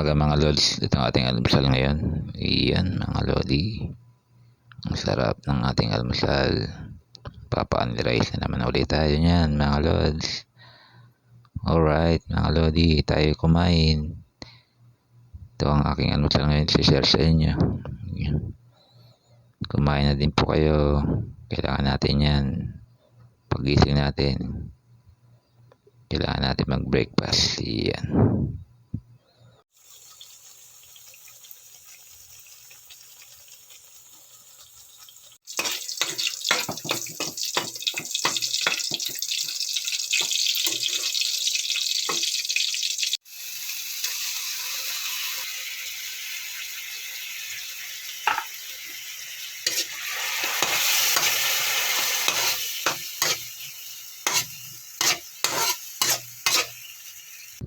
Mga lods, ito ang ating almusal ngayon. Iyan mga lodi, ang sarap ng ating almusal. Papa-only rice na naman ulit tayo niyan mga lods. Alright mga lodi, tayo kumain. Ito ang aking almusal ngayon, share sa inyo. Kumain na din po kayo, kailangan natin yan. Pagising natin, kailangan natin mag breakfast. Iyan.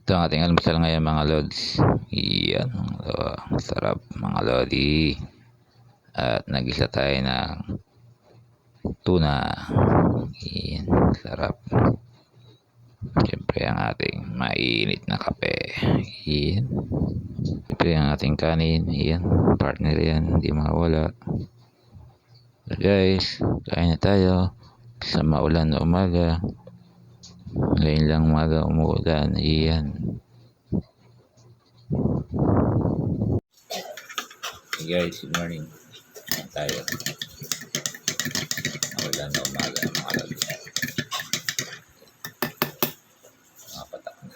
Ito ang ating almusal ngayon mga lods. Iyan, sarap mga lodi. At nag-isa tayo ng tuna. Iyan, sarap. Siyempre ang ating mainit na kape. Iyan. Siyempre ang ating kanin. Iyan, partner yan, hindi mawala. So guys, kain na tayo sa maulan na umaga. Ngayon lang umaga umuulan. Iyan. Hey guys, good morning. Kain tayo. Maulan na umaga mga lodi. Mga patak na.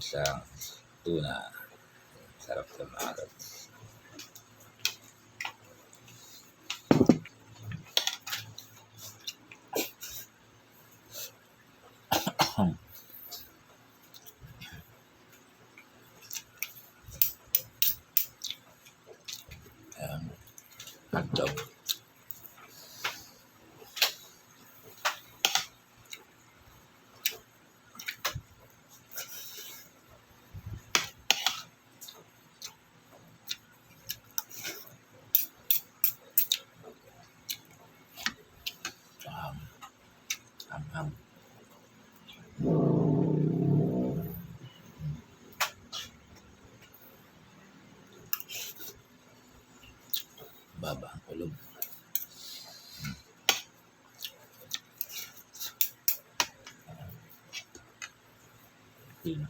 Isang tuna. Sarap sa mga lodi. Hotdog. Am. Baba ang kulog. Yun.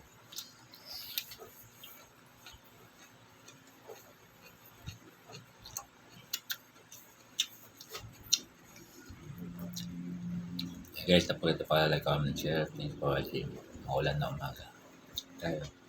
Guys, tapos ito pala like, comment, share. Thanks for watching. Maulan na umaga. Tayo.